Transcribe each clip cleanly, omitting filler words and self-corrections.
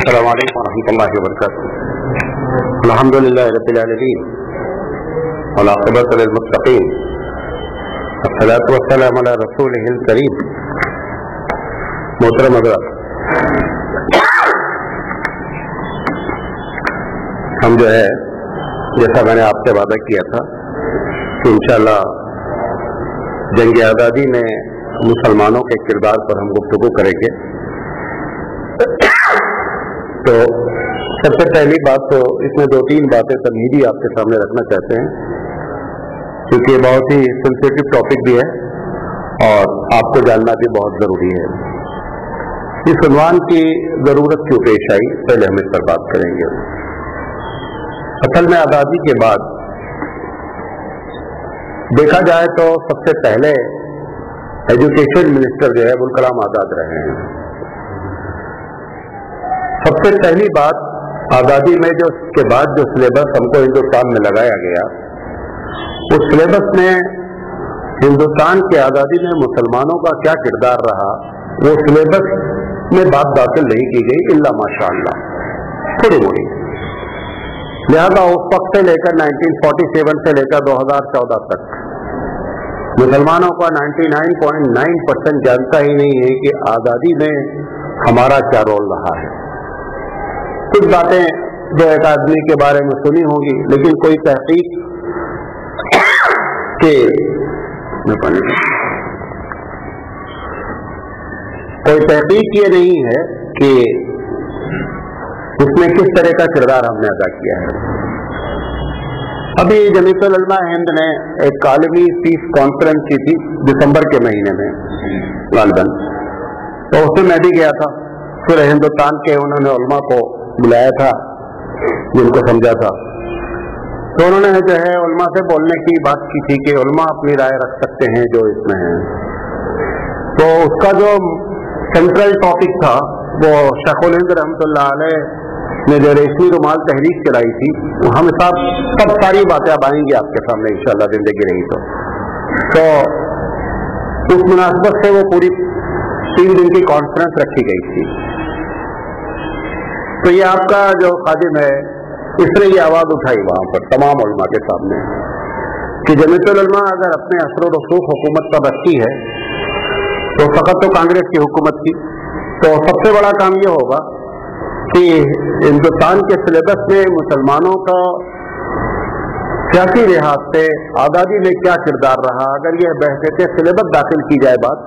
السلام علیکم ورحمۃ اللہ وبرکاتہ. الحمدللہ رب العالمین والعاقبۃ للمتقین والصلاۃ والسلام علی رسولہ الکریم. محترم حضرات، ہم جو ہے جیسا میں نے آپ سے وعدہ کیا تھا کہ انشاءاللہ جنگ آزادی میں مسلمانوں کے کردار پر ہم گفتگو کریں گے. تو سب سے پہلی بات تو اس میں 2-3 باتیں تمہیدی آپ کے سامنے رکھنا چاہتے ہیں، کیونکہ یہ بہت ہی سینسیٹیو ٹاپک بھی ہے اور آپ کو جاننا بھی بہت ضروری ہے. اس عنوان کی ضرورت کیوں پیش آئی، پہلے ہم اس پر بات کریں گے. اصل میں آزادی کے بعد دیکھا جائے تو سب سے پہلے ایجوکیشن منسٹر جو ہے ابوالکلام کلام آزاد رہے ہیں. سب سے پہلی بات، آزادی میں جو اس کے بعد جو سلیبس ہم کو ہندوستان میں لگایا گیا، اس سلیبس میں ہندوستان کی آزادی میں مسلمانوں کا کیا کردار رہا وہ سلیبس میں بات داخل نہیں کی گئی الا ماشاء اللہ تھوڑی موڑی. لہذا اس وقت سے لے کر 1947 سے لے کر 2014 تک مسلمانوں کا 99.9% جانتا ہی نہیں ہے کہ آزادی میں ہمارا کیا رول رہا ہے. کچھ باتیں جو ایک آدمی کے بارے میں سنی ہوں گی، لیکن کوئی تحقیق یہ نہیں ہے کہ اس میں کس طرح کا کردار ہم نے ادا کیا ہے. ابھی جمیعت العلماء ہند نے ایک عالمی پیس کانفرنس کی تھی دسمبر کے مہینے میں غالباً، تو اس میں بھی گیا تھا. پھر ہندوستان کے انہوں نے علماء کو بلایا تھا جن کو سمجھا تھا، تو انہوں نے جو ہے علماء سے بولنے کی بات کی تھی کہ علماء اپنی رائے رکھ سکتے ہیں جو اس میں ہے. تو اس کا جو سینٹرل ٹاپک تھا وہ شیخ الہند رحمۃ اللہ علیہ نے جو ریشمی رومال تحریک چلائی تھی، ہم سب ساری باتیں اب آئیں گی آپ کے سامنے انشاءاللہ زندگی رہی تو اس مناسبت سے وہ پوری 3 دن کی کانفرنس رکھی گئی تھی. تو یہ آپ کا جو خادم ہے اس نے یہ آواز اٹھائی وہاں پر تمام علماء کے سامنے کہ جمیعت العلماء اگر اپنے اثر و رسوخ حکومت پر رکھتی ہے تو فقط تو کانگریس کی حکومت کی، تو سب سے بڑا کام یہ ہوگا کہ ہندوستان کے سلیبس میں مسلمانوں کا سیاسی لحاظ سے آزادی میں کیا کردار رہا، اگر یہ بحثیت سلیبس داخل کی جائے بات،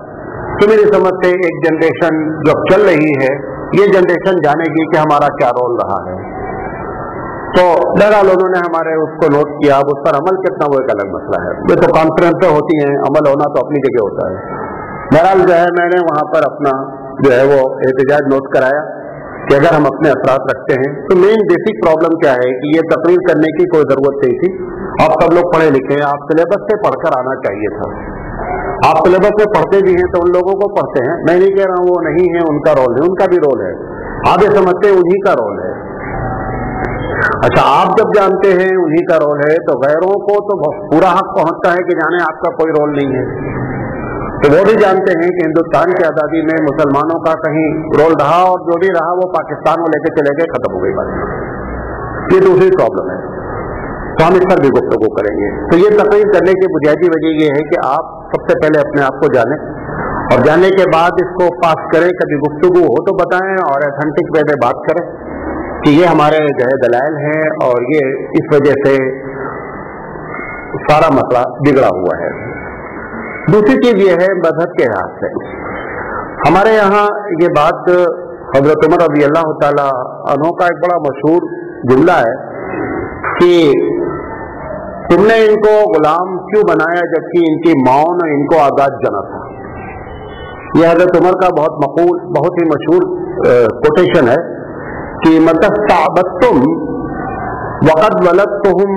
تو میری سمجھ سے ایک جنریشن جو چل رہی ہے یہ جنریشن جانے گی کہ ہمارا کیا رول رہا ہے. تو بہرحال انہوں نے ہمارے اس کو نوٹ کیا. اب اس پر عمل کتنا وہ ایک الگ مسئلہ ہے. یہ تو کانفرنسیں ہوتی ہیں، عمل ہونا تو اپنی جگہ ہوتا ہے. بہرحال جو ہے میں نے وہاں پر اپنا جو ہے وہ احتجاج نوٹ کرایا کہ اگر ہم اپنے اثرات رکھتے ہیں تو مین بیسک پرابلم کیا ہے کہ یہ تقریر کرنے کی کوئی ضرورت نہیں تھی. آپ سب لوگ پڑھے لکھے ہیں، آپ سلیبس سے پڑھ کر آنا چاہیے تھا. آپ سلیبس سے پڑھتے بھی ہیں تو ان لوگوں کو پڑھتے ہیں، میں نہیں کہہ رہا ہوں وہ نہیں ہے، ان کا رول ہے، ان کا بھی رول ہے. آپ یہ سمجھتے ہیں انہی کا رول ہے. اچھا، آپ جب جانتے ہیں انہی کا رول ہے تو غیروں کو تو پورا حق پہنچتا ہے کہ جانے آپ کا کوئی رول نہیں ہے. تو وہ بھی جانتے ہیں کہ ہندوستان کی آزادی میں مسلمانوں کا کہیں رول رہا، اور جو بھی رہا وہ پاکستان کو لے کے چلے گئے، ختم ہو گئی بات. یہ دوسری پرابلم ہے، تو ہم اس پر بھی گفتگو کریں گے. تو یہ تقریر کرنے کی بنیادی وجہ یہ ہے کہ آپ سب سے پہلے اپنے آپ کو جانیں اور جاننے کے بعد اس کو پاس کریں. کبھی گفتگو ہو تو بتائیں اور ایتھنٹک وے میں بات کریں کہ یہ ہمارے جو ہے دلائل ہیں اور یہ اس وجہ سے سارا مسئلہ بگڑا ہوا ہے. دوسری چیز یہ ہے مذہب کے لحاظ سے ہمارے یہاں یہ بات حضرت عمر رضی اللہ تعالی عنہ کا ایک بڑا مشہور جملہ ہے کہ تم نے ان کو غلام کیوں بنایا جبکہ ان کی ماؤں نے ان کو آزاد جنا تھا. یہ حضرت عمر کا بہت ہی مشہور کوٹیشن ہے کہ متستعبدتم وقد ولدتہم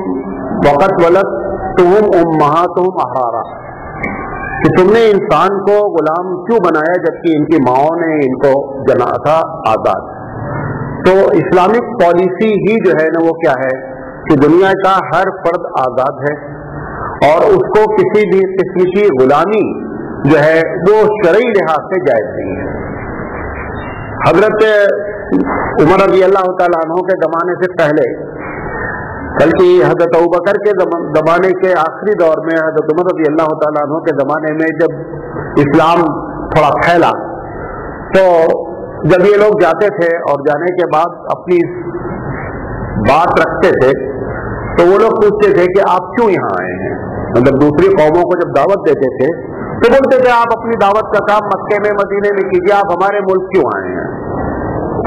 امہاتہم احرارا، کہ تم نے انسان کو غلام کیوں بنایا جبکہ ان کی ماؤں نے ان کو جنا تھا آزاد. تو اسلامک پالیسی ہی جو ہے نا وہ کیا ہے کہ دنیا کا ہر فرد آزاد ہے اور اس کو کسی بھی قسم کی غلامی جو ہے وہ شرعی لحاظ سے جائز نہیں ہے. حضرت عمر رضی اللہ تعالیٰ عنہ کے زمانے سے پہلے، بلکہ حضرت ابوبکر کے زمانے کے آخری دور میں، حضرت عمر رضی اللہ تعالیٰ عنہ کے زمانے میں جب اسلام تھوڑا پھیلا، تو جب یہ لوگ جاتے تھے اور جانے کے بعد اپنی بات رکھتے تھے تو وہ لوگ پوچھتے تھے کہ آپ کیوں یہاں آئے ہیں. مطلب دوسری قوموں کو جب دعوت دیتے تھے تو بولتے تھے آپ اپنی دعوت کا کام مکے میں مدینے میں کیجیے، آپ ہمارے ملک کیوں آئے ہیں؟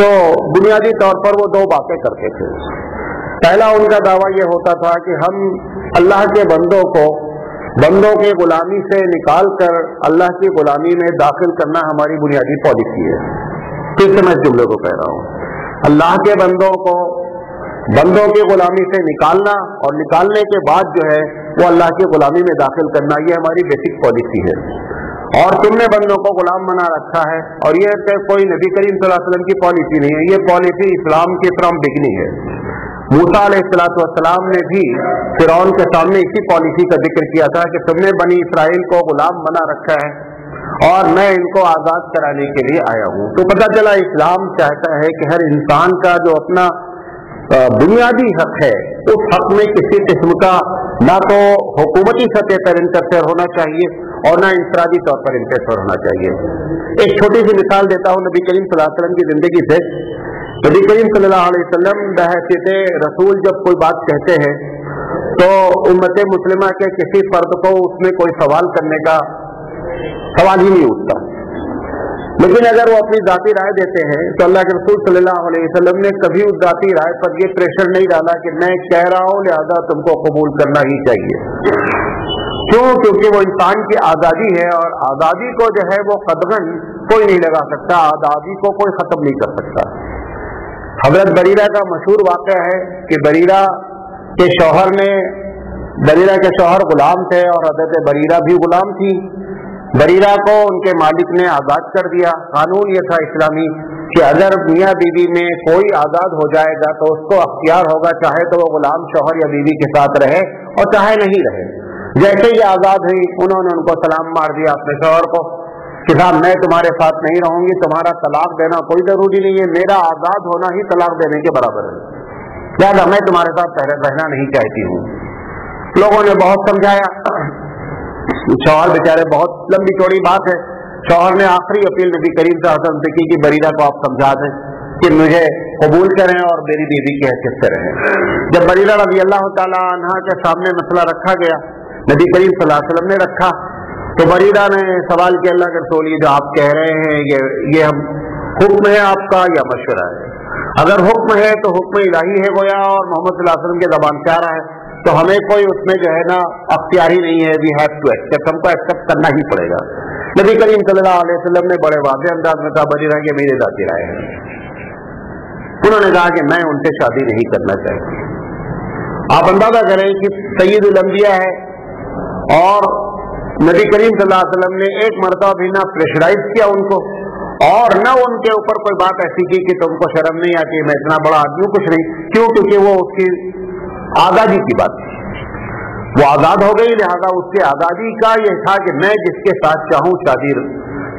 تو بنیادی طور پر وہ دو باتیں کرتے تھے. پہلا ان کا دعویٰ یہ ہوتا تھا کہ ہم اللہ کے بندوں کی غلامی سے نکال کر اللہ کی غلامی میں داخل کرنا ہماری بنیادی پالیسی ہے. پھر سے میں اس جملے کو کہہ رہا ہوں، اللہ کے بندوں کی غلامی سے نکالنا اور نکالنے کے بعد جو ہے وہ اللہ کی غلامی میں داخل کرنا، یہ ہماری بیسک پالیسی ہے. اور تم نے بندوں کو غلام بنا رکھا ہے، اور یہ کوئی نبی کریم صلی اللہ علیہ وسلم کی پالیسی نہیں ہے، یہ پالیسی اسلام کی فرام بگننگ ہے. موسیٰ علیہ السلام نے بھی فرعون کے سامنے اسی پالیسی کا ذکر کیا تھا کہ تم نے بنی اسرائیل کو غلام بنا رکھا ہے اور میں ان کو آزاد کرانے کے لیے آیا ہوں. تو پتہ چلا اسلام چاہتا ہے کہ ہر انسان کا جو اپنا بنیادی حق ہے اس حق میں کسی قسم کا نہ تو حکومتی سطح پر انٹرفیئر ہونا چاہیے اور نہ انفرادی طور پر انٹرفیئر ہونا چاہیے. ایک چھوٹی سی مثال دیتا ہوں نبی کریم صلی اللہ علیہ وسلم کی زندگی سے. نبی کریم صلی اللہ علیہ وسلم بحیثیت رسول جب کوئی بات کہتے ہیں تو امت مسلمہ کے کسی فرد کو اس میں کوئی سوال کرنے کا سوال ہی نہیں اٹھتا. لیکن اگر وہ اپنی ذاتی رائے دیتے ہیں تو اللہ کے رسول صلی اللہ علیہ وسلم نے کبھی اس ذاتی رائے پر یہ پریشر نہیں ڈالا کہ میں کہہ رہا ہوں لہذا تم کو قبول کرنا ہی چاہیے. کیوں؟ کیونکہ وہ انسان کی آزادی ہے اور آزادی کو جو ہے وہ قدغن کوئی نہیں لگا سکتا، آزادی کو کوئی ختم نہیں کر سکتا. حضرت بریرہ کا مشہور واقعہ ہے کہ بریرہ کے شوہر غلام تھے اور حضرت بریرہ بھی غلام تھی. بریرہ کو ان کے مالک نے آزاد کر دیا. قانون یہ تھا اسلامی کہ اگر میاں بیوی میں کوئی آزاد ہو جائے گا تو اس کو اختیار ہوگا، چاہے تو وہ غلام شوہر یا بیوی کے ساتھ رہے اور چاہے نہیں رہے. جیسے یہ آزاد ہوئی انہوں نے ان کو سلام مار دیا اپنے شوہر کو کہ صاحب میں تمہارے ساتھ نہیں رہوں گی، تمہارا طلاق دینا کوئی ضروری نہیں ہے، میرا آزاد ہونا ہی طلاق دینے کے برابر ہے، لہٰذا میں تمہارے ساتھ رہنا نہیں چاہتی ہوں. لوگوں نے بہت سمجھایا، شوہر بیچارے بہت لمبی چوڑی بات ہے. شوہر نے آخری اپیل نبی کریم صلی اللہ علیہ وسلم سے کی کہ بریرہ کو آپ سمجھا دیں کہ مجھے قبول کریں اور میری بیوی کی حیثیت سے رہیں. جب بریرہ رضی اللہ تعالیٰ عنہ کے سامنے مسئلہ رکھا گیا، نبی کریم صلی اللہ علیہ وسلم نے رکھا، تو بریرہ نے سوال کیا اللہ کے رسول یہ جو آپ کہہ رہے ہیں یہ حکم ہے آپ کا یا مشورہ ہے؟ اگر حکم ہے تو حکم الہی ہے گویا اور محمد صلی اللہ علیہ وسلم کے زبان سے آ رہا ہے، تو ہمیں کوئی اس میں جو ہے نا اختیار ہی نہیں ہے، وی ہیو ٹو ایکسپٹ، ہم کو ایکسپٹ کرنا ہی پڑے گا. نبی کریم صلی اللہ علیہ وسلم نے بڑے واضح انداز میں کہا بریرہ کہ میری ذاتی رائے ہے. انہوں نے کہا کہ میں ان سے شادی نہیں کرنا چاہتی. آپ اندازہ کریں کہ سید الانبیاء ہے اور نبی کریم صلی اللہ علیہ وسلم نے ایک مرتبہ بھی نہ پریشرائز کیا ان کو اور نہ ان کے اوپر کوئی بات ایسی کی کہ تم کو شرم نہیں آتی، میں اتنا بڑا آدمی ہوں، کچھ نہیں. کیوں؟ کیونکہ وہ اس کی آزادی کی بات تھی، وہ آزاد ہو گئی، لہذا اس کی آزادی کا یہ تھا کہ میں جس کے ساتھ چاہوں شادی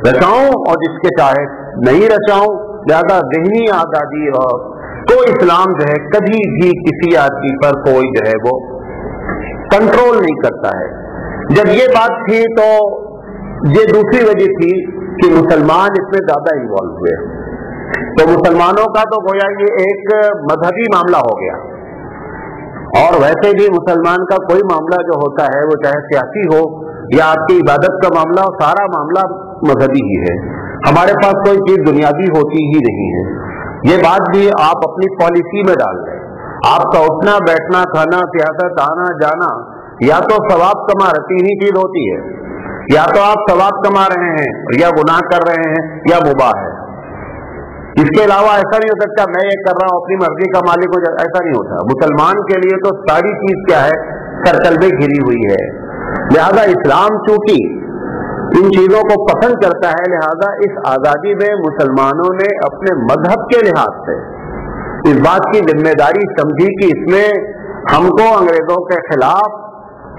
رچاؤں اور جس کے چاہے نہیں رچاؤں، لہذا ذہنی آزادی. اور تو اسلام جو ہے کبھی بھی کسی آدمی پر کوئی جو ہے وہ کنٹرول نہیں کرتا ہے. جب یہ بات تھی تو یہ دوسری وجہ تھی کہ مسلمان اس میں زیادہ انوالو ہوئے، تو مسلمانوں کا تو گویا یہ ایک مذہبی معاملہ ہو گیا. اور ویسے بھی مسلمان کا کوئی معاملہ جو ہوتا ہے وہ چاہے سیاسی ہو یا آپ کی عبادت کا معاملہ ہو، سارا معاملہ مذہبی ہی ہے. ہمارے پاس کوئی چیز دنیاوی ہوتی ہی نہیں ہے. یہ بات بھی آپ اپنی پالیسی میں ڈال دیں. آپ کا اٹھنا بیٹھنا کھانا سیاست آنا جانا یا تو ثواب کما رہتی ہی چیز ہوتی ہے، یا تو آپ ثواب کما رہے ہیں یا گناہ کر رہے ہیں یا مباح ہے. اس کے علاوہ ایسا نہیں ہو سکتا میں یہ کر رہا ہوں اپنی مرضی کا مالک ہو جائے، ایسا نہیں ہوتا. مسلمان کے لیے تو ساری چیز کیا ہے، سرکلبے گھری ہوئی ہے. لہذا اسلام چونکہ ان چیزوں کو پسند کرتا ہے، لہذا اس آزادی میں مسلمانوں نے اپنے مذہب کے لحاظ سے اس بات کی ذمہ داری سمجھی کہ اس میں ہم کو انگریزوں کے خلاف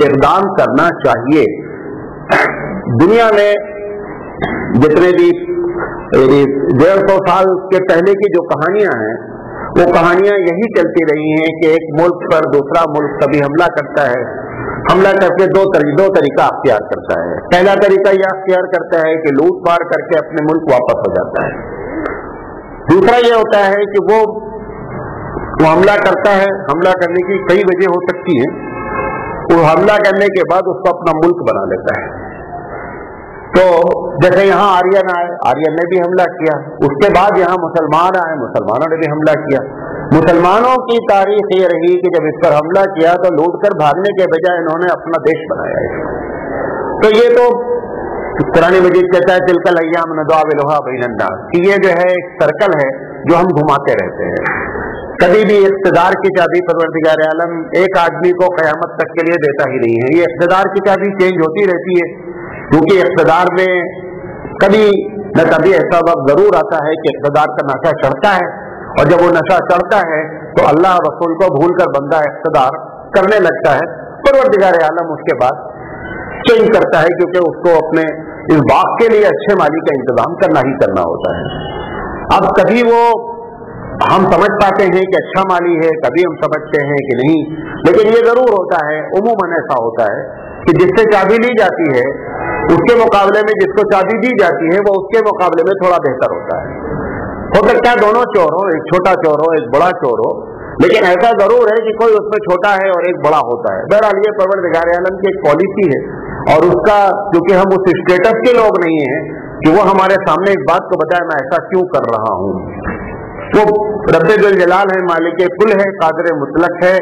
اقدام کرنا چاہیے. دنیا میں جتنے بھی 150 साल के पहले की जो कहानियां हैं वो कहानियां यही चलती रही हैं कि एक मुल्क पर दूसरा मुल्क कभी हमला करता है, हमला करके दो तरीका अख्तियार करता है। पहला तरीका यह अख्तियार करता है कि लूट मार करके अपने मुल्क वापस हो जाता है। दूसरा यह होता है कि वो हमला करता है, हमला करने की कई वजह हो सकती है, वो हमला करने के बाद उसको अपना मुल्क बना लेता है। तो जैसे यहाँ आर्यन आए, आर्यन ने भी हमला किया, उसके बाद यहाँ मुसलमान आए, मुसलमानों ने भी हमला किया। मुसलमानों की तारीख ये रही कि जब इस पर हमला किया तो लूट कर भागने के बजाय इन्होंने अपना देश बनाया है। तो ये तो कुरान मजीद कहता है तिलकल अय्याम नुदाविलुहा बैनन नास, कि ये जो है एक सर्कल है जो हम घुमाते रहते हैं। कभी भी इख्तिदार की चाबी परवरदिगार आलम एक आदमी को क़यामत तक के लिए देता ही नहीं है। ये इख्तिदार की चाबी चेंज होती रहती है, क्योंकि इख्तिदार में कभी न कभी ऐसा वक्त जरूर आता है कि इख्तिदार का नशा चढ़ता है, और जब वो नशा चढ़ता है तो अल्लाह रसूल को भूल कर बंदा इख्तिदार करने लगता है। परवरदिगार आलम उसके बाद चेंज करता है, क्योंकि उसको अपने इस बाग के लिए अच्छे माली का इंतजाम करना ही करना होता है। अब कभी वो हम समझ पाते हैं कि अच्छा माली है, कभी हम समझते हैं कि नहीं, लेकिन ये जरूर होता है, उमूमन ऐसा होता है कि जिससे चाबी ली जाती है उसके मुकाबले में जिसको चाबी दी जाती है वो उसके मुकाबले में थोड़ा बेहतर होता है। हो सकता है दोनों चोर हो, एक छोटा चोर हो एक बड़ा चोर हो, लेकिन ऐसा जरूर है कि कोई उसमें छोटा है और एक बड़ा होता है। बहरहाल ये परवरदिगार आलम की एक पॉलिसी है, और उसका क्योंकि हम उस स्टेटस के लोग नहीं हैं कि वो हमारे सामने इस बात को बताए मैं ऐसा क्यों कर रहा हूँ। वो रब्बे जुल जलाल है, मालिक कुल है, कादिर मुतलक है,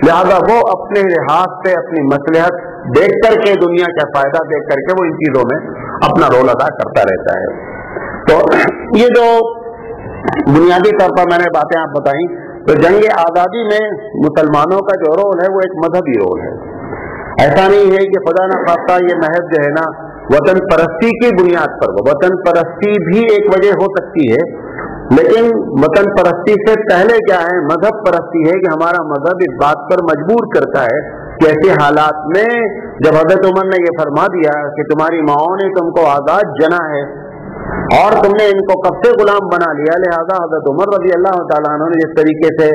लिहाजा वो अपने लिहाज से अपनी मसलहत देख करके, दुनिया का फायदा देख करके वो इन चीजों में अपना रोल अदा करता रहता है। तो ये जो बुनियादी तौर पर मैंने बातें आप बताई, तो जंग आज़ादी में मुसलमानों का जो रोल है वो एक मजहबी रोल है। ऐसा नहीं है कि खुदा न खास्ता ये महज जो है ना वतन परस्ती की बुनियाद पर, वो वतन परस्ती भी एक वजह हो सकती है, लेकिन वतन परस्ती से पहले क्या है, मजहब परस्ती है कि हमारा मजहब इस बात पर मजबूर करता है कि ऐसे हालात में जब हजरत उमर ने ये फरमा दिया कि तुम्हारी माओं ने तुमको आजाद जना है और तुमने इनको कब से गुलाम बना लिया, लिहाजा हजरत उमर रज़ी अल्लाह तआला अन्हु ने जिस तरीके से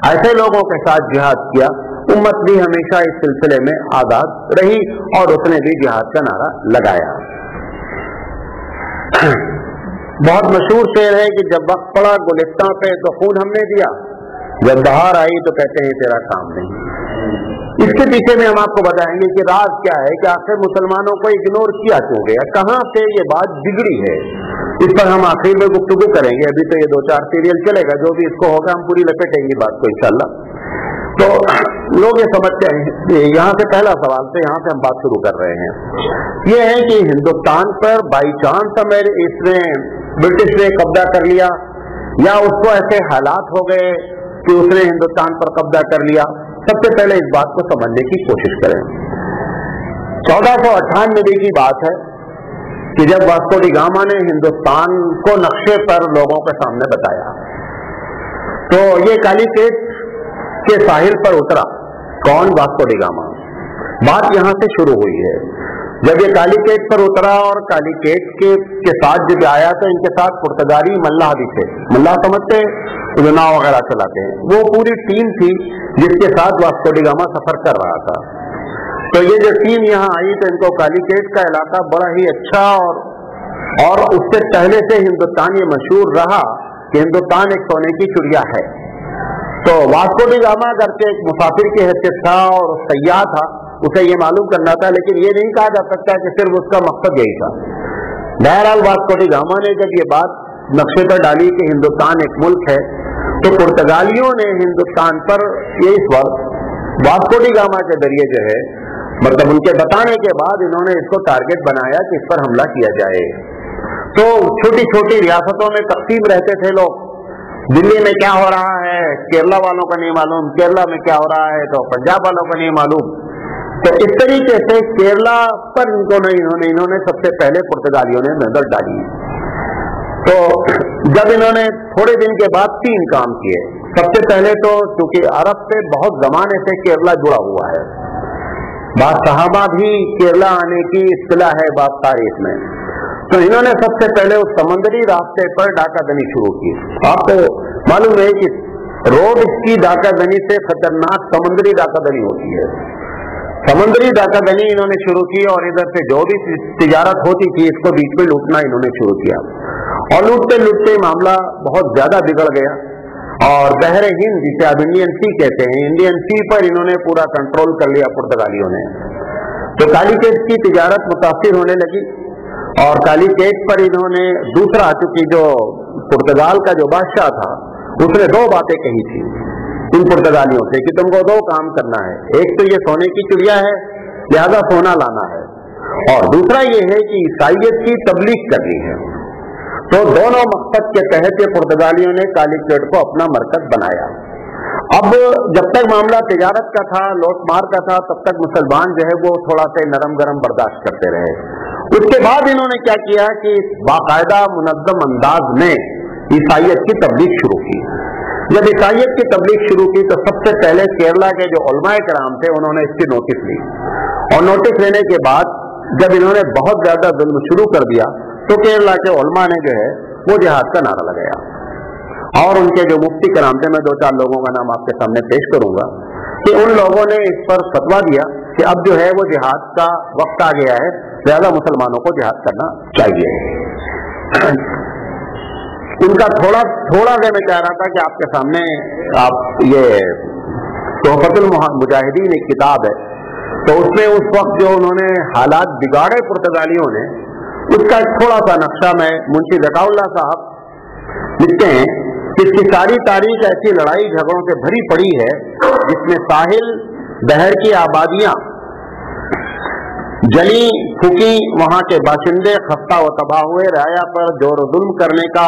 ऐसे लोगों के साथ जिहाद किया, उम्मत भी हमेशा इस सिलसिले में आजाद रही और उसने भी जिहाद का नारा लगाया। बहुत मशहूर शेर है कि जब वक्त पड़ा गुलिस्तां पे तो खून हमने दिया, जब बहार आई तो कहते हैं तेरा काम नहीं। इसके पीछे में हम आपको बताएंगे कि राज क्या है, कि आखिर मुसलमानों को इग्नोर किया क्यों गया, कहाँ से ये बात बिगड़ी है, इस पर हम आखिर में गुफ्तगू करेंगे। अभी तो ये 2-4 सीरियल चलेगा, जो भी इसको होगा हम पूरी लपेटेंगे बात को इंशाल्लाह। तो लोग ये समझते हैं, यहाँ से पहला सवाल से यहाँ से हम बात शुरू कर रहे हैं, ये है कि हिंदुस्तान पर बाई चांस अमेर इसने ब्रिटिश ने कब्जा कर लिया, या उसको ऐसे हालात हो गए कि उसने हिंदुस्तान पर कब्जा कर लिया। सबसे पहले इस बात को समझने की कोशिश करें। 1498 की बात है कि जब वास्को डी गामा ने हिंदुस्तान को नक्शे पर लोगों के सामने बताया, तो ये कालीकेट के साहिल पर उतरा। कौन? Vasco D gamma. बात यहां से शुरू हुई है। जब ये कालीकेट पर उतरा और कालीकेट के साथ जब आया तो इनके साथ पुर्तगाली मल्लाह भी थे। मल्लाह समझते जो नाव वगैरह चलाते हैं, वो पूरी टीम थी जिसके साथ वास्को डी गामा सफर कर रहा था। तो ये जो टीम यहाँ आई तो इनको कालीकेट का इलाका बड़ा ही अच्छा, और उससे पहले से हिंदुस्तान ये मशहूर रहा कि हिंदुस्तान एक सोने की चिड़िया है। तो वास्को डी गामा अगर के एक मुसाफिर की हैसियत था और सयाह था, उसे ये मालूम करना था, लेकिन ये नहीं कहा जा सकता कि सिर्फ उसका मकसद यही था। बहरहाल वास्को डी गामा ने जब ये बात नक्शे पर डाली कि हिंदुस्तान एक मुल्क है, तो पुर्तगालियों ने हिंदुस्तान पर ये इस वक्त वास्को डी गामा के जरिए जो है, मतलब उनके बताने के बाद इन्होंने इसको टारगेट बनाया कि इस पर हमला किया जाए। तो छोटी छोटी रियासतों में तकसीम रहते थे लोग, दिल्ली में क्या हो रहा है केरला वालों को नहीं मालूम, केरला में क्या हो रहा है तो पंजाब वालों को नहीं मालूम। तो इस तरीके से केरला पर इन्होंने सबसे पहले पुर्तगालियों ने नजर डाली। तो जब इन्होंने थोड़े दिन के बाद 3 काम किए। सबसे पहले तो चूंकि अरब से बहुत जमाने से केरला जुड़ा हुआ है, बात सहाबा भी केरला आने की इत्तला है बात तारीख में, تو انہوں نے سب سے پہلے اس سمندری راستے پر ڈاکہ دنی شروع کی. آپ کو معلوم ہے کہ روڈ کی ڈاکہ دنی سے خطرناک سمندری ڈاکہ دنی ہوتی ہے. سمندری ڈاکہ دنی انہوں نے شروع کی اور ادھر سے جو بھی تجارت ہوتی تھی اس کو بیچ میں لوٹنا انہوں نے شروع کیا. اور لوٹتے لوٹتے معاملہ بہت زیادہ بگڑ گیا اور بحر ہند جسے اب انڈین سی کہتے ہیں, انڈین سی پر انہوں نے پورا کنٹرول کر لیا پرتگالیوں نے. تو کالی کیٹ کی تجارت متاثر ہونے لگی اور کالی کیٹ پر انہوں نے دوسرا, چونکہ جو پرتگال کا جو بادشاہ تھا اس نے دو باتیں کہی تھی ان پرتگالیوں سے کہ تم کو دو کام کرنا ہے, ایک تو یہ سونے کی چڑیا ہے لہذا سونا لانا ہے, اور دوسرا یہ ہے کہ عیسائیت کی تبلیغ کرنی ہے. تو دونوں مقصد کے تحت یہ پرتگالیوں نے کالی کیٹ کو اپنا مرکز بنایا. اب جب تک معاملہ تجارت کا تھا, لوٹ مار کا تھا, تب تک مسلمان جو ہے وہ تھوڑا سا نرم گرم برداشت کرتے رہے. اس کے بعد انہوں نے کیا کیا کہ باقاعدہ منظم انداز میں عیسائیت کی تبلیغ شروع کی. جب عیسائیت کی تبلیغ شروع کی تو سب سے پہلے کیرلا کے جو علماء کرام تھے انہوں نے اس کی نوٹس لی, اور نوٹس لینے کے بعد جب انہوں نے بہت زیادہ ظلم شروع کر دیا تو کیرلا کے علماء نے جو ہے وہ جہاد کا نعرہ لگایا. اور ان کے جو مفتی کرام تھے, میں دو چار لوگوں کا نام آپ کے سامنے پیش کروں گا, کہ ان لوگوں نے اس پر فتویٰ دیا کہ اب جو ہے وہ جہاد کا وقت آ گیا ہے, لہذا مسلمانوں کو جہاد کرنا چاہیے. ان کا تھوڑا سا میں کہہ رہا تھا کہ آپ کے سامنے آپ یہ تحفۃ المجاہدین ایک کتاب ہے, تو اس میں اس وقت جو انہوں نے حالات بگاڑے پرتگالیوں نے اس کا ایک تھوڑا سا نقشہ میں منشی ذکا اللہ صاحب لکھتے ہیں کہ اس کی ساری تاریخ ایسی لڑائی جھگڑوں سے بھری پڑی ہے جس میں ساحل بحر کی آبادیاں جلی پھوکی, وہاں کے باشندے خستہ و تباہ ہوئے, رعایا پر جور و ظلم کرنے کا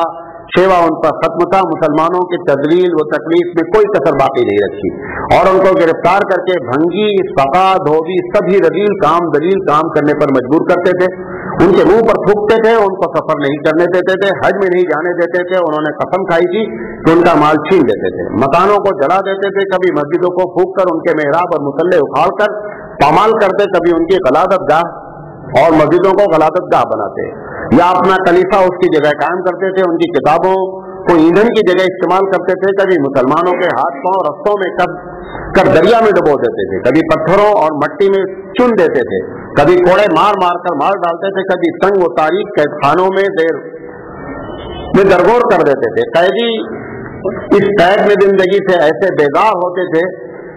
شیوا ان پر ختم تھا, مسلمانوں کی تذلیل و تکلیف میں کوئی کسر باقی نہیں رکھی, اور ان کو گرفتار کر کے بھنگی, سقا, دھوبی سبھی رذیل کام دلیل کام کرنے پر مجبور کرتے تھے. ان کے منہ پر تھوکتے تھے, ان کو سفر نہیں کرنے دیتے تھے, حج میں نہیں جانے دیتے تھے. انہوں نے قسم کھائی تھی کہ ان کا مال چھین لیتے تھے, مکانوں کو جلا دیتے تھے, کبھی مسجدوں کو پھونک کر ان کے محراب اور مصلے اکھاڑ کر پامال کرتے, کبھی ان کی غلاظت گاہ اور مسجدوں کو غلاظت گاہ بناتے, یا اپنا خلیفہ اس کی جگہ قائم کرتے تھے, ان کی کتابوں کو ایندھن کی جگہ استعمال کرتے تھے, کبھی مسلمانوں کے ہاتھ پاؤں رستوں میں کر دریا میں ڈبو دیتے تھے, کبھی پتھروں اور مٹی میں چن دیتے تھے, کبھی کوڑے مار مار کر مار ڈالتے تھے, کبھی تنگ و تاریک قید خانوں میں درگور کر دیتے تھے. قیدی اس قید میں زندگی سے ایسے بیزار ہوتے تھے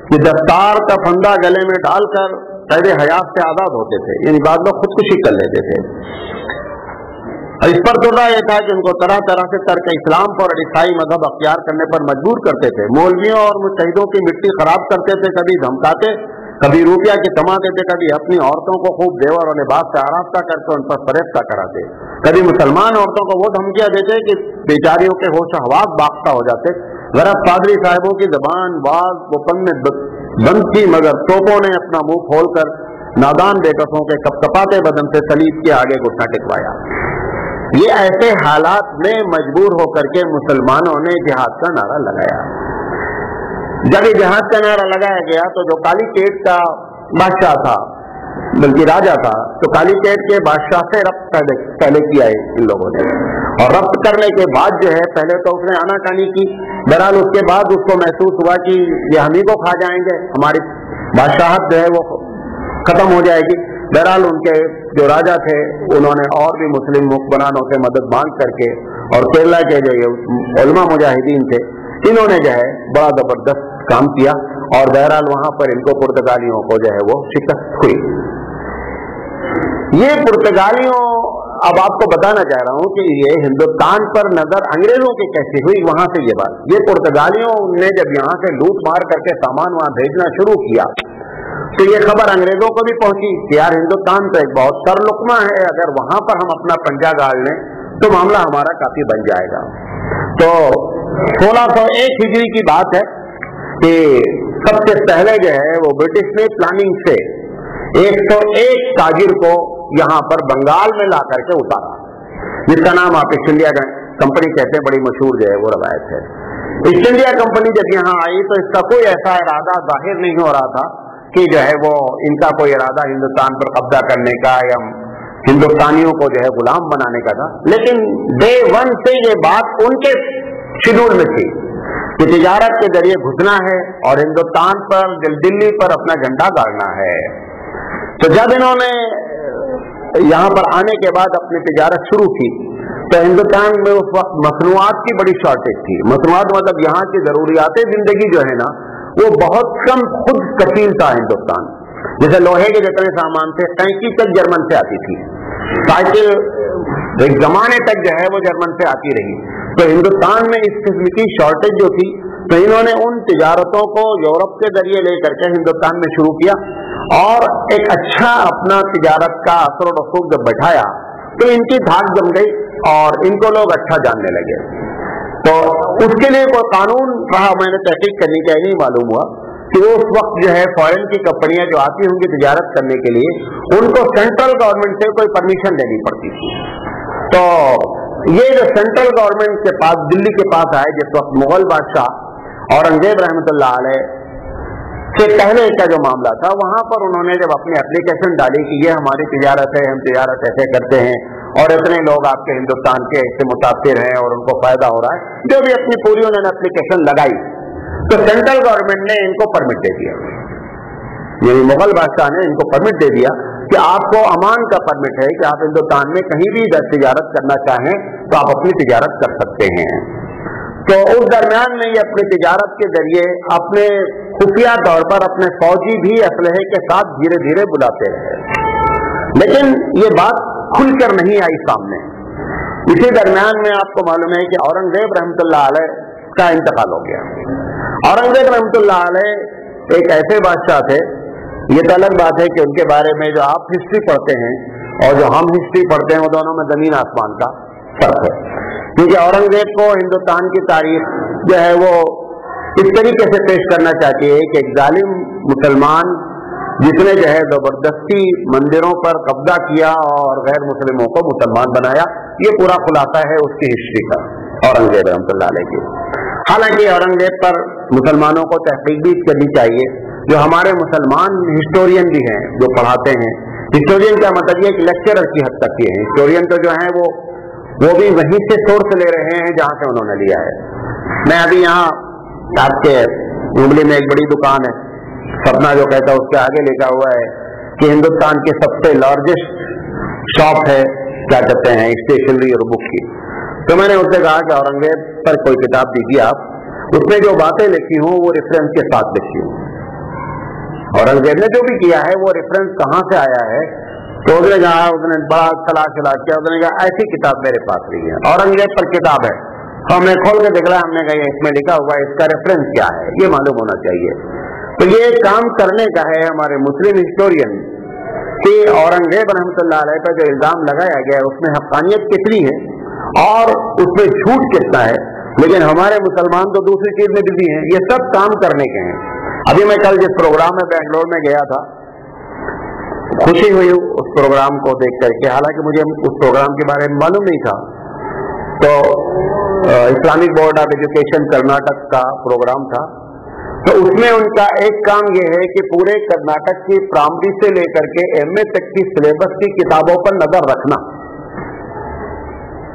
کہ دستار کا پھندا گلے میں ڈال کر قید حیات سے آزاد ہوتے تھے, یعنی بعد میں خودکشی کر لیتے تھے. اس پر درا یہ تھا کہ ان کو طرح طرح سے ترک اسلام پر اور عیسائی مذہب اختیار کرنے پر مجبور کرتے تھے. مولویوں اور مجتہدوں کی مٹی خراب کرتے تھے, کبھی دھمکاتے, کبھی روپیہ کی تما دیتے, کبھی اپنی عورتوں کو خوب زیور اور لباس سے آراستہ کر کے ان پر فریفتہ کراتے, کبھی مسلمان عورتوں کو وہ دھمکیاں دیتے کہ بیچاریوں کے ہوش و حواس باختہ ہو جاتے. غرض پادری صاحبوں کی زبان باز وہ پن میں بند تھی, مگر توپوں نے اپنا منہ کھول کر نادان بےکسوں کے کپکپاتے بدن سے صلیب کے آگے گھٹنا ٹکوایا. یہ ایسے حالات میں مجبور ہو کر کے مسلمانوں نے جہاد کا نعرہ لگایا. جب یہ جہاد کا نعرہ لگایا گیا تو جو کالی کیٹ کا بادشاہ تھا, بلکہ راجا تھا, تو کالی کیٹ کے بادشاہ سے ربط پہلے کیا ہے ان لوگوں نے, اور ربط کرنے کے بعد جو ہے پہلے تو اس نے آناکانی کی. بہرحال اس کے بعد اس کو محسوس ہوا کہ یہ ہم ہی کو کھا جائیں گے, ہماری بادشاہت جو ہے وہ ختم ہو جائے گی. بہرحال ان کے جو راجا تھے انہوں نے اور بھی مسلم حکمرانوں سے مدد مانگ کر کے, اور کیرلا کے جو علماء مجاہدین تھے انہوں نے جو ہے بڑا زبردست کام کیا, اور بہرحال وہاں پر ان کو پرتگالیوں کو جو ہے وہ شکست ہوئی. یہ پرتگالیوں, اب آپ کو بتانا چاہ رہا ہوں کہ یہ ہندوستان پر نظر انگریزوں کی کیسی ہوئی, وہاں سے یہ بات, یہ پرتگالیوں نے جب یہاں سے لوٹ مار کر کے سامان وہاں بھیجنا شروع کیا تو یہ خبر انگریزوں کو بھی پہنچی کہ یار ہندوستان تو ایک بہت سر لقمہ ہے, اگر وہاں پر ہم اپنا پنجہ گاڑ لیں تو معاملہ ہمارا کافی بن جائے گا. تو 1601 ہجری کی بات ہے کہ سب سے پہلے جو ہے وہ برٹش نے پلاننگ سے 101 تاجر کو یہاں پر بنگال میں لا کر کے اتارا, جس کا نام آپ ایسٹ انڈیا کمپنی کہتے ہیں, بڑی مشہور جو ہے وہ روایت ہے. ایسٹ انڈیا کمپنی جب یہاں آئی تو اس کا کوئی ایسا ارادہ ظاہر نہیں ہو رہا تھا کہ جو ہے وہ ان کا کوئی ارادہ ہندوستان پر قبضہ کرنے کا یا हिंदुस्तानियों को जो है गुलाम बनाने का था, लेकिन डे 1 से ये बात उनके शेड्यूल में थी कि तिजारत के जरिए घुसना है और हिंदुस्तान पर, दिल्ली पर अपना झंडा गाड़ना है। तो जब इन्होंने यहाँ पर आने के बाद अपनी तिजारत शुरू की तो हिंदुस्तान में उस वक्त मसनूआत की बड़ी शॉर्टेज थी। मसनूआत मतलब यहाँ की जरूरियात जिंदगी जो है ना, वो बहुत कम खुद कफील था हिंदुस्तान। जैसे लोहे के जितने सामान थे, कैंची तक जर्मन से आती थी, साइकिल एक जमाने तक जो है वो जर्मन से आती रही। तो हिंदुस्तान में इस किस्म की शॉर्टेज जो थी, तो इन्होंने उन तिजारतों को यूरोप के जरिए लेकर के हिंदुस्तान में शुरू किया और एक अच्छा अपना तिजारत का असर और रसूख जब बैठाया तो इनकी धाक जम गई और इनको लोग अच्छा जानने लगे। तो उसके लिए कोई कानून रहा, मैंने तहकीक करनी चाहिए, नहीं मालूम हुआ कि उस वक्त जो है फॉरेन की कंपनियां जो आती होंगी तिजारत करने के लिए, उनको सेंट्रल गवर्नमेंट से कोई परमिशन लेनी पड़ती थी। तो ये जो सेंट्रल गवर्नमेंट के पास, दिल्ली के पास आए जिस वक्त मुगल बादशाह औरंगजेब रहमतुल्लाह अलैह से पहले का जो मामला था, वहां पर उन्होंने जब अपनी एप्लीकेशन डाली कि ये हमारी तिजारत है, हम तिजारत ऐसे करते हैं और इतने लोग आपके हिंदुस्तान के इससे मुतासिर हैं और उनको फायदा हो रहा है, जो भी अपनी पूरी उन्होंने एप्लीकेशन लगाई, तो सेंट्रल गवर्नमेंट ने इनको परमिट दे दिया। यानी मुगल बादशाह ने इनको परमिट दे दिया कि आपको अमान का परमिट है कि आप हिंदुस्तान में कहीं भी तिजारत करना चाहें तो आप अपनी तिजारत कर सकते हैं। तो उस दरमियान में ये अपनी तिजारत के जरिए अपने खुफिया तौर पर अपने फौजी भी असलहे के साथ धीरे धीरे बुलाते रहे, लेकिन ये बात खुलकर नहीं आई सामने। इसी दरमियान में आपको मालूम है कि औरंगजेब रहमतुल्लाह अलैह का इंतकाल हो गया। औरंगजेब रहमतुल्लाह अलैह एक ऐसे बादशाह थे, ये तो अलग बात है कि उनके बारे में जो आप हिस्ट्री पढ़ते हैं और जो हम हिस्ट्री पढ़ते हैं वो दोनों में जमीन आसमान का फर्क है। क्योंकि औरंगजेब को हिंदुस्तान की तारीख जो है वो इस तरीके से पेश करना चाहती है कि एक जालिम मुसलमान जिसने जो है जबरदस्ती मंदिरों पर कब्जा किया और गैर मुस्लिमों को मुसलमान बनाया, ये पूरा खुलासा है उसकी हिस्ट्री का औरंगजेब रहमतुल्लाह अलैह की। हालांकि औरंगजेब पर मुसलमानों को तहकीक भी करनी चाहिए, जो हमारे मुसलमान हिस्टोरियन भी हैं जो पढ़ाते हैं। हिस्टोरियन का मतलब ये कि लेक्चरर की हद तक ये है, हिस्टोरियन तो जो है वो भी वहीं से सोर्स ले रहे हैं जहां से उन्होंने लिया है। मैं अभी यहाँ आपके उंगली में एक बड़ी दुकान है, सपना जो कहता है उसके आगे लिखा हुआ है कि हिंदुस्तान की सबसे लार्जेस्ट शॉप है, क्या कहते हैं, स्टेशनरी और बुक की। तो मैंने उससे कहा कि औरंगजेब पर कोई किताब दीजिए आप, उसमें जो बातें लिखी हूँ वो रेफरेंस के साथ लिखी हूँ। औरंगजेब ने जो भी किया है वो रेफरेंस कहाँ से आया है, तो उसने कहा, उसने बड़ा तलाश किया, उसने कहा ऐसी किताब मेरे पास नहीं है, औरंगजेब पर किताब है। हमने खोल के देखा, हमने कहा इसमें लिखा हुआ है, इसका रेफरेंस क्या है, ये मालूम होना चाहिए। तो ये काम करने का है हमारे मुस्लिम हिस्टोरियन कि औरंगजेब रहमतुल्लाह अलैह पर जो इल्जाम लगाया गया है उसमें हक़ानियत कितनी है और उसमें झूठ कितना है, लेकिन हमारे मुसलमान तो दूसरी चीज में बिजी हैं। ये सब काम करने के हैं। अभी मैं कल जिस प्रोग्राम में बेंगलोर में गया था, खुशी हुई उस प्रोग्राम को देख करके, हालांकि मुझे उस प्रोग्राम के बारे में मालूम नहीं था। तो Islamic board of education Karnataka का प्रोग्राम था, तो उसमें उनका एक काम यह है कि पूरे कर्नाटक की प्राइमरी से लेकर के एमए तक की सिलेबस की किताबों पर नजर रखना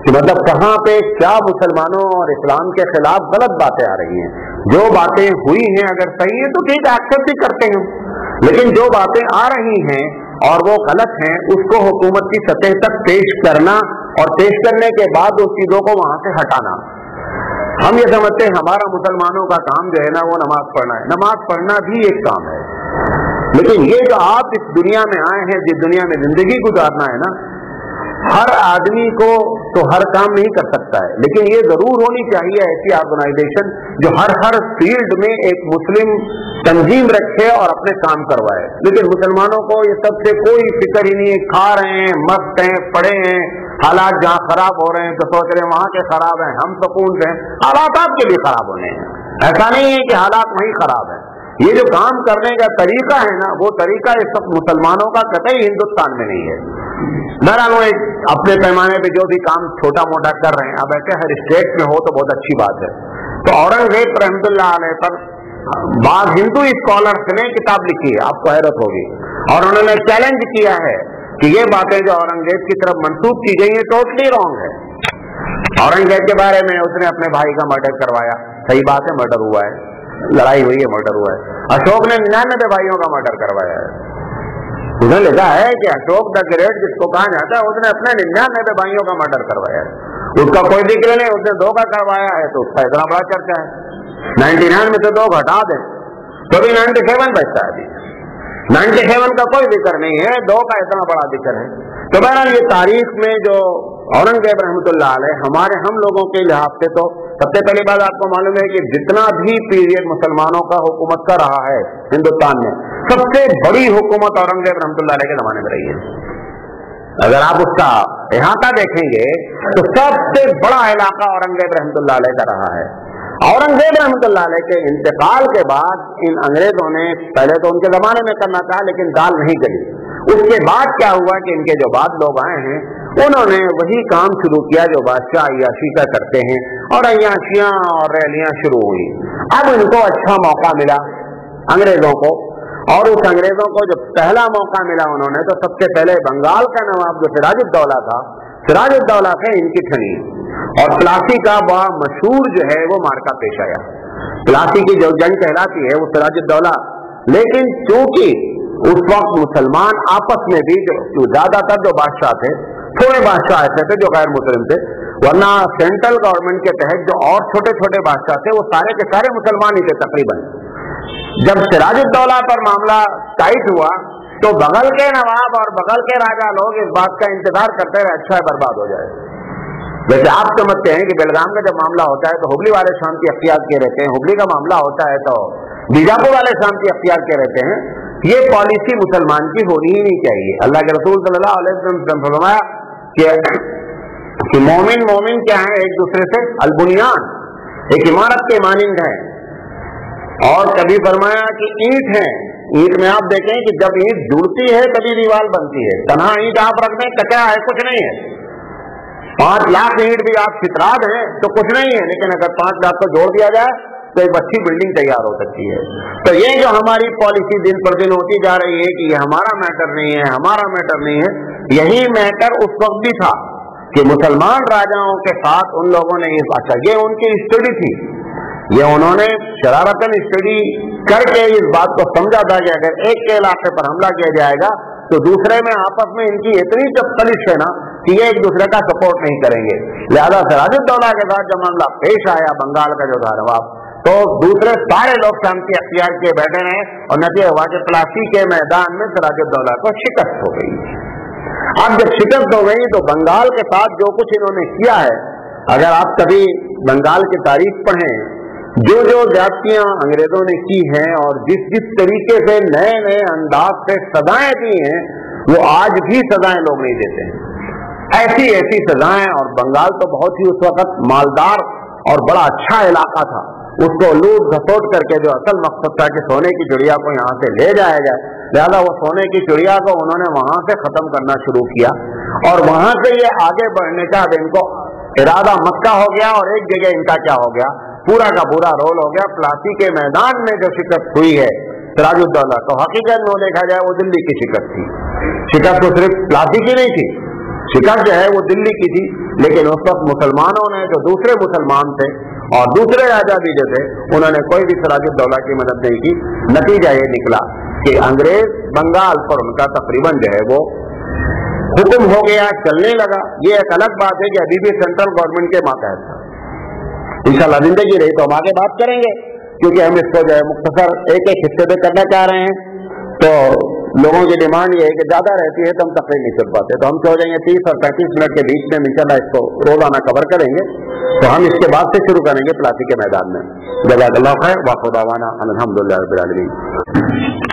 कि मतलब कहाँ पे क्या मुसलमानों और इस्लाम के खिलाफ गलत बातें आ रही हैं। जो बातें हुई हैं अगर सही है तो ठीक है, एक्सेप्ट भी करते हैं, लेकिन जो बातें आ रही हैं और वो गलत हैं उसको हुकूमत की सतह तक पेश करना और पेश करने के बाद उस चीजों को वहां से हटाना। हम ये समझते हैं हमारा मुसलमानों का काम जो है ना वो नमाज पढ़ना है, नमाज पढ़ना भी एक काम है, लेकिन ये जो आप इस दुनिया में आए हैं, जिस दुनिया में जिंदगी गुजारना है ना, हर आदमी को तो हर काम नहीं कर सकता है, लेकिन ये जरूर होनी चाहिए ऐसी ऑर्गेनाइजेशन जो हर फील्ड में एक मुस्लिम तंजीम रखे और अपने काम करवाए। लेकिन मुसलमानों को ये सबसे कोई फिक्र ही नहीं है, खा रहे हैं, मस्त हैं, पड़े हैं, हालात जहाँ खराब हो रहे हैं तो सोच रहे हैं वहां के खराब हैं, हम सुकून से हैं, हालात आपके भी खराब होने हैं। ऐसा नहीं है कि हालात वहीं खराब है। ये जो काम करने का तरीका है ना, वो तरीका इस सब मुसलमानों का कतई हिंदुस्तान में नहीं है। बहरहाल वो एक अपने पैमाने पे जो भी काम छोटा मोटा कर रहे हैं, अब ऐसे हर स्टेट में हो तो बहुत अच्छी बात है। तो औरंगजेब रहमतुल्लाह अलैह पर बाद हिंदू स्कॉलर्स ने किताब लिखी है, आपको हैरत होगी, और उन्होंने चैलेंज किया है कि ये बातें जो औरंगजेब की तरफ मंसूब की गई है टोटली रॉन्ग है। औरंगजेब के बारे में उसने अपने भाई का मर्डर करवाया, सही बात है, मर्डर हुआ है, लड़ाई हुई है, मर्डर हुआ है। अशोक ने 99 भाइयों का मर्डर करवाया है। उसने लिखा है कि अशोक द ग्रेट जिसको कहा जाता है उसने अपने 99 भाइयों का मर्डर करवाया है। उसका कोई जिक्र नहीं, उसने 2 का करवाया है तो उसका इतना बड़ा चर्चा है। 99 में से 2 घटा दें तो भी 97 बचता है। 97 का कोई जिक्र नहीं है, 2 का इतना बड़ा जिक्र है। तो बहरहाल ये तारीख में जो औरंगजेब रहमतुल्लाह अलैह हम लोगों के लिहाज से तो सबसे पहली बात आपको मालूम है कि जितना भी पीरियड मुसलमानों का हुकूमत का रहा है हिंदुस्तान में, सबसे बड़ी हुकूमत औरंगजेब रहमतुल्लाह अलैह के जमाने में रही है। अगर आप उसका इहाता देखेंगे तो सबसे बड़ा इलाका औरंगजेब रहमतुल्लाह अलैह का रहा है। औरंगजेब रहमतुल्लाह अलैह के इंतकाल के बाद इन अंग्रेजों ने, पहले तो उनके जमाने में करना था लेकिन दाल नहीं गली, उसके बाद क्या हुआ कि इनके जो बाद लोग आए हैं उन्होंने वही काम शुरू किया जो बादशाह अय्याशी का करते हैं, और अय्याशियां और रैलियां शुरू हुई। अब इनको अच्छा मौका मिला अंग्रेजों को, और उस अंग्रेजों को जब पहला मौका मिला उन्होंने तो सबसे पहले बंगाल का नवाब जो सिराजुद्दौला था, सिराजुद्दौला से इनकी ठनी, और प्लासी का बड़ा मशहूर जो है वो मार्का पेश आया। प्लासी की जो जंग कहलाती है वो सिराजुद्दौला, लेकिन चूंकि उस वक्त मुसलमान आपस में भी जो ज्यादातर जो बादशाह थे, थोड़े बादशाह ऐसे थे जो गैर मुस्लिम थे, वरना सेंट्रल गवर्नमेंट के तहत जो और छोटे छोटे बादशाह थे वो सारे के सारे मुसलमान ही थे तकरीबन। जब सिराजुद्दौला पर मामला टाइट हुआ तो बगल के नवाब और बगल के राजा लोग इस बात का इंतजार करते रहे अच्छा है बर्बाद हो जाए। जैसे आप समझते हैं कि बेलगाम का जब मामला होता है तो हुगली वाले शांति अख्तियार किए रहते हैं, हुगली का मामला होता है तो बीजापुर वाले शांति अख्तियार किए रहते हैं। ये पॉलिसी मुसलमान की होनी ही नहीं चाहिए। अल्लाह के रसूल सल्लल्लाहु अलैहि वसल्लम ने फरमाया कि मोमिन मोमिन क्या है, एक दूसरे से अलबुनियान, एक इमारत के मानिंद है। और कभी फरमाया कि ईंट है, ईंट में आप देखें कि जब ईंट जुड़ती है तभी दीवार बनती है, तन्हा ईंट आप रख दें कचरा है, कुछ नहीं है। 5 लाख ईंट भी आप चित्रा दें तो कुछ नहीं है, लेकिन अगर 5 लाख को जोड़ दिया जाए तो एक अच्छी बिल्डिंग तैयार हो सकती है। तो ये जो हमारी पॉलिसी दिन पर दिन होती जा रही है कि ये हमारा मैटर नहीं है, हमारा मैटर नहीं है, यही मैटर उस वक्त भी था कि मुसलमान राजाओं के साथ उन लोगों ने ये बात, ये उनकी स्टडी थी, ये उन्होंने शरारतन स्टडी करके इस बात को समझा था कि अगर एक के इलाके पर हमला किया जाएगा तो दूसरे में आपस में इनकी इतनी तफ्तलिश है ना कि ये एक दूसरे का सपोर्ट नहीं करेंगे। लिहाजा सिराजुद्दौला के साथ जब मामला पेश आया बंगाल का जो था नवाब, तो दूसरे सारे लोग शांति अख्तियार किए बैठे रहे और नतीजा हुआ कि प्लासी के मैदान में सिराजुद्दौला को शिकस्त हो गई। अब जब शिकस्त हो गई तो बंगाल के साथ जो कुछ इन्होंने किया है, अगर आप कभी बंगाल की तारीख पढ़ें, जो जो ज्यादतियां अंग्रेजों ने की हैं और जिस जिस तरीके से नए नए अंदाज से सजाएं दी हैं, वो आज भी सजाएं लोग नहीं देते हैं, ऐसी ऐसी सजाएं। और बंगाल तो बहुत ही उस वक्त मालदार और बड़ा अच्छा इलाका था, उसको लूट घसोट करके जो असल मकसद था कि सोने की चिड़िया को यहाँ से ले जाया जाए, लिहाजा वो सोने की चिड़िया को उन्होंने वहां से खत्म करना शुरू किया, और वहां से ये आगे बढ़ने का अब इनको इरादा मक्का हो गया, और एक जगह इनका क्या हो गया, पूरा का पूरा रोल हो गया। प्लासी के मैदान में जो शिकस्त हुई है सिराजुद्दौला, तो हकीकत में देखा जाए वो दिल्ली की शिकस्त थी। शिकस्त तो सिर्फ प्लासी की नहीं थी, शिकस्त जो है वो दिल्ली की थी, लेकिन उस वक्त मुसलमानों ने जो दूसरे मुसलमान थे और दूसरे राजा भी जो थे उन्होंने कोई भी सिराजुद्दौला की मदद नहीं की। नतीजा ये निकला कि अंग्रेज बंगाल पर उनका तकरीबन जो है वो हुक्म हो गया, चलने लगा। ये एक अलग बात है कि अभी भी सेंट्रल गवर्नमेंट के मातहत था। इंशाल्लाह जिंदगी रही तो हम आगे बात करेंगे, क्योंकि हम इसको जो है मुख्तसर एक एक हिस्से में करना चाह रहे हैं। तो लोगों की डिमांड ये है कि ज्यादा रहती है तो हम तकरीर नहीं कर पाते, तो हम हो जाएंगे 30 और 35 मिनट के बीच में इंशाल्लाह इसको रोजाना कवर करेंगे। तो हम इसके बाद से शुरू करेंगे प्लासी के मैदान में। जज़ाकल्लाहु खैर, व आखिर दावाना अनिल हम्दुलिल्लाहि रब्बिल आलमीन।